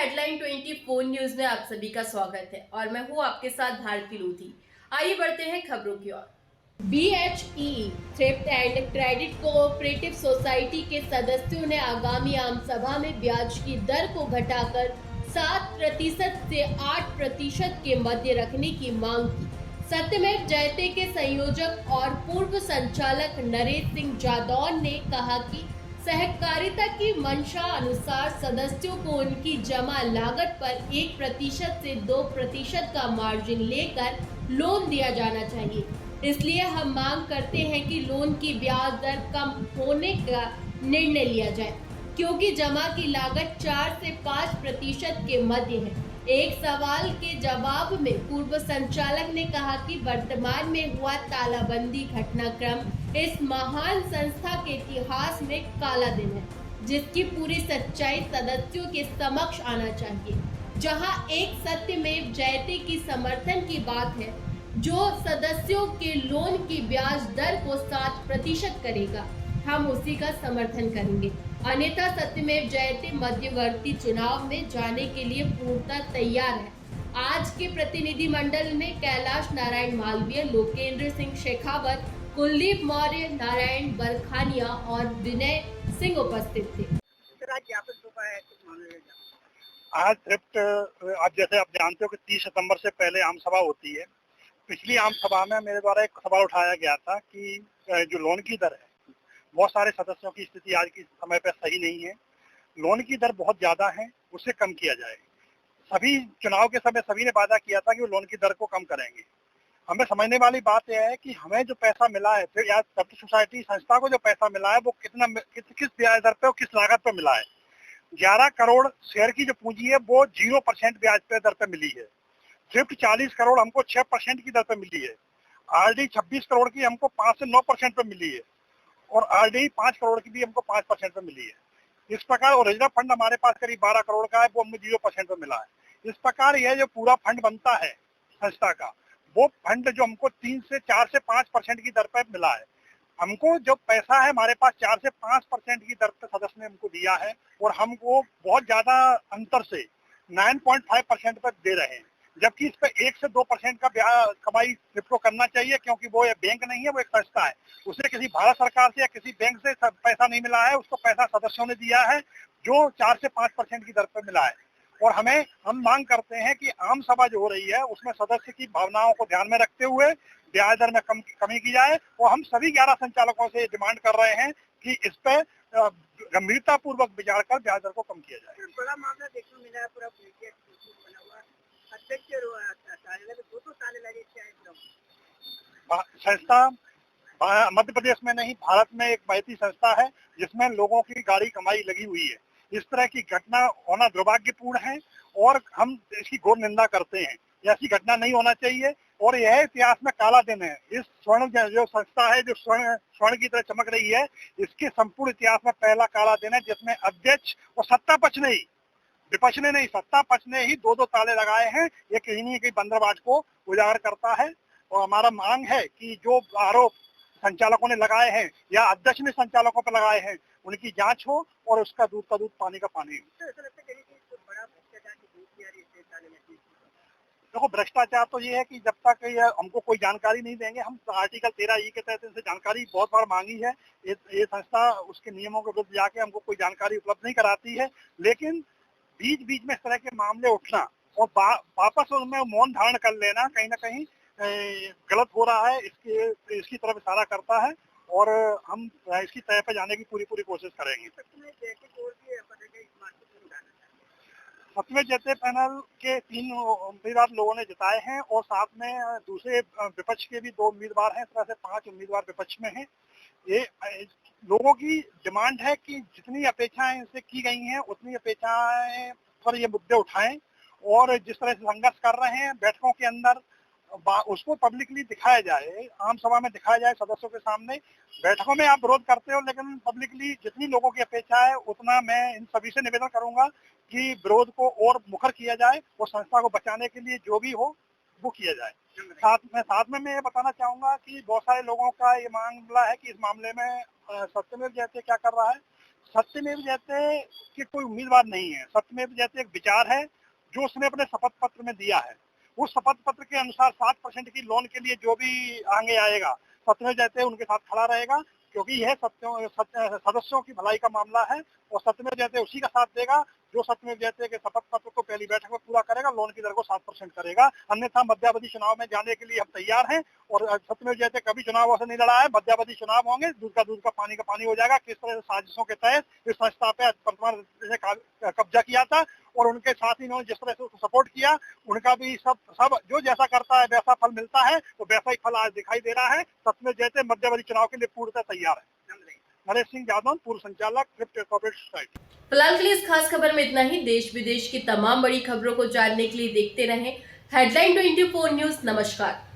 Headline 24 news में आप सभी का स्वागत है और मैं हूं आपके साथ भारती लूथी। आइए बढ़ते हैं खबरों की ओर। BHEE thrift and credit cooperative society के सदस्यों ने आगामी आम सभा में ब्याज की दर को घटाकर 7% से 8% के मध्य रखने की मांग की। सत्यमेव जयते के संयोजक और पूर्व संचालक नरेश सिंह जादौन ने कहा कि सहकारिता की मंशा अनुसार सदस्यों को उनकी जमा लागत पर 1% से 2% का मार्जिन लेकर लोन दिया जाना चाहिए। इसलिए हम मांग करते हैं कि लोन की ब्याज दर कम होने का निर्णय लिया जाए, क्योंकि जमा की लागत 4 से 5% के मध्य है। एक सवाल के जवाब में पूर्व संचालक ने कहा कि वर्तमान में हुआ तालाबंदी घटनाक्रम इस महान संस्था के इतिहास में काला दिन है, जिसकी पूरी सच्चाई सदस्यों के समक्ष आना चाहिए। जहां एक सत्यमेव जयते की समर्थन की बात है, जो सदस्यों के लोन की ब्याज दर को 7% करेगा, हम उसी का समर्थन करेंगे। अन्यथा सत्यमेव जयते मध्यवर्ती चुनाव में जाने के लिए पूर्णतः तैयार है। आज के प्रतिनिधिमंडल में कैलाश नारायण मालवीय, लोकेंद्र सिंह शेखावत, कुलदीप मौर्य, नारायण बरखानिया और विनय सिंह उपस्थित थे। आज थ्रिफ्ट आप जैसे आप जानते हो कि 30 सितंबर से पहले आम सभा होती है। पिछली आम सभा में मेरे द्वारा एक सवाल उठाया गया था कि जो लोन की दर है, बहुत सारे सदस्यों की स्थिति आज के समय पर सही नहीं है। लोन की दर बहुत ज्यादा है, उसे कम किया जाए। सभी चुनाव के समय सभी ने वादा किया था कि वो लोन की दर को कम करेंगे। हमें समझने वाली बात यह है कि हमें जो पैसा मिला है, फिर या थ्रिफ्ट सोसाइटी संस्था को जो पैसा मिला है, वो किस ब्याज दर पे और किस लागत पे मिला है। 11 करोड़ शेयर की जो पूंजी है वो 0% ब्याज पे दर पे मिली है। थ्रिफ्ट 40 करोड़ हमको 6% की दर पे मिली है। आरडी 26 करोड़ की हमको 5 से 9% पे मिली है और आरडी 5 करोड़ की भी हमको 5% पे मिली है। इस प्रकार और रिजर्व फंड हमारे पास करीब 12 करोड़ का है, वो हमें 0% पे मिला है। इस प्रकार यह जो पूरा फंड बनता है संस्था का, वो फंड जो हमको 4 से 5% की दर पर मिला है। हमको जो पैसा है हमारे पास 4 से 5% की दर पे सदस्य ने हमको दिया है और हमको बहुत ज्यादा अंतर से 9.5% पर दे रहे हैं, जबकि इस पे 1 से 2% का कमाई थ्रिफ्ट को करना चाहिए, क्योंकि वो ये बैंक नहीं है, वो एक संस्था है। उसे किसी भारत सरकार से या किसी बैंक से पैसा नहीं मिला है, उसको पैसा सदस्यों ने दिया है जो 4 से 5% की दर पर मिला है। और हम मांग करते हैं कि आम सभा जो हो रही है उसमें सदस्य की भावनाओं को ध्यान में रखते हुए ब्याज दर में कमी की जाए। और हम सभी 11 संचालकों से डिमांड कर रहे हैं कि इस पे गंभीरता पूर्वक विचार कर ब्याज दर को कम किया जाए। बड़ा मामला देखने को मिला है, पूरा बना हुआ अध्यक्ष दो ताले लगे संस्था मध्य प्रदेश में नहीं, भारत में एक महती संस्था है जिसमें लोगों की गाड़ी कमाई लगी हुई है। इस तरह की घटना होना दुर्भाग्यपूर्ण है और हम इसकी घोर निंदा करते हैं। ऐसी घटना नहीं होना चाहिए और यह इतिहास में काला दिन है। इस स्वर्ण जो संस्था है, जो स्वर्ण की तरह चमक रही है, इसके संपूर्ण इतिहास में पहला काला दिन है, जिसमें अध्यक्ष और सत्ता पक्ष ने ही, विपक्ष ने नहीं, सत्ता पक्ष ने ही दो ताले लगाए हैं। ये कहीं नहीं कहीं बंदरवाट को उजागर करता है। और हमारा मांग है कि जो आरोप संचालकों ने लगाए हैं या अध्यक्ष ने संचालकों पर लगाए हैं, उनकी जांच हो और उसका दूध का दूध पानी का पानी हो। देखो, भ्रष्टाचार तो ये है कि जब तक हमको कोई जानकारी नहीं देंगे, हम आर्टिकल 13E के तहत इनसे जानकारी बहुत बार मांगी है। ये संस्था उसके नियमों के विरुद्ध जाके हमको कोई जानकारी उपलब्ध नहीं कराती है। लेकिन बीच बीच में इस तरह के मामले उठना और वापस उसमें मौन धारण कर लेना कहीं ना कहीं गलत हो रहा है, इसकी तरफ इशारा करता है और हम इसकी तय पे जाने की पूरी कोशिश करेंगे। सत्यमेव जयते पैनल के 3 उम्मीदवार लोगों ने जिताए हैं और साथ में दूसरे विपक्ष के भी 2 उम्मीदवार हैं। इस तरह से 5 उम्मीदवार विपक्ष में हैं। ये लोगों की डिमांड है कि जितनी अपेक्षाएं इनसे की गई हैं उतनी अपेक्षाएं पर ये मुद्दे उठाएं और जिस तरह से संघर्ष कर रहे हैं बैठकों के अंदर उसको पब्लिकली दिखाया जाए, आम सभा में दिखाया जाए सदस्यों के सामने। बैठकों में आप विरोध करते हो, लेकिन पब्लिकली जितनी लोगों की अपेक्षा है उतना मैं इन सभी से निवेदन करूंगा कि विरोध को और मुखर किया जाए और संस्था को बचाने के लिए जो भी हो वो किया जाए। साथ में मैं ये बताना चाहूंगा कि बहुत सारे लोगों का ये मामला है कि इस मामले में सत्यमेव जयते क्या कर रहा है सत्यमेव जयते की कोई उम्मीदवार नहीं है। सत्यमेव जयते एक विचार है जो उसने अपने शपथ पत्र में दिया है। उस शपथ पत्र के अनुसार 7% की लोन के लिए जो भी आगे आएगा, सत्यमेव जयते उनके साथ खड़ा रहेगा, क्योंकि यह सदस्यों की भलाई का मामला है और सत्यमेव जयते उसी का साथ देगा जो सत्यमेव जयते के शपथ पत्र को पहली बैठक में पूरा करेगा, लोन की दर को 7% करेगा। अन्यथा मध्यावधि चुनाव में जाने के लिए हम तैयार हैं और सत्यमेव जयते कभी चुनाव से नहीं लड़ा है। मध्यावधि चुनाव होंगे, दूध का पानी का पानी हो जाएगा। किस तरह से साजिशों के तहत इस संस्था पे वर्तमान ने कब्जा किया था और उनके साथ ही इन्होंने जिस तरह से उसको सपोर्ट किया, उनका भी सब जो जैसा करता है वैसा फल मिलता है, तो वैसा ही फल आज दिखाई दे रहा है। सत्यमेव जयते मध्यावधि चुनाव के लिए पूर्णतः तैयार है। नरेश सिंह यादव, पूर्व संचालक थ्रिफ्ट कॉर्पोरेट सोसाइटी। फिलहाल के लिए इस खास खबर में इतना ही। देश विदेश की तमाम बड़ी खबरों को जानने के लिए देखते रहें हेडलाइन 24 न्यूज। नमस्कार।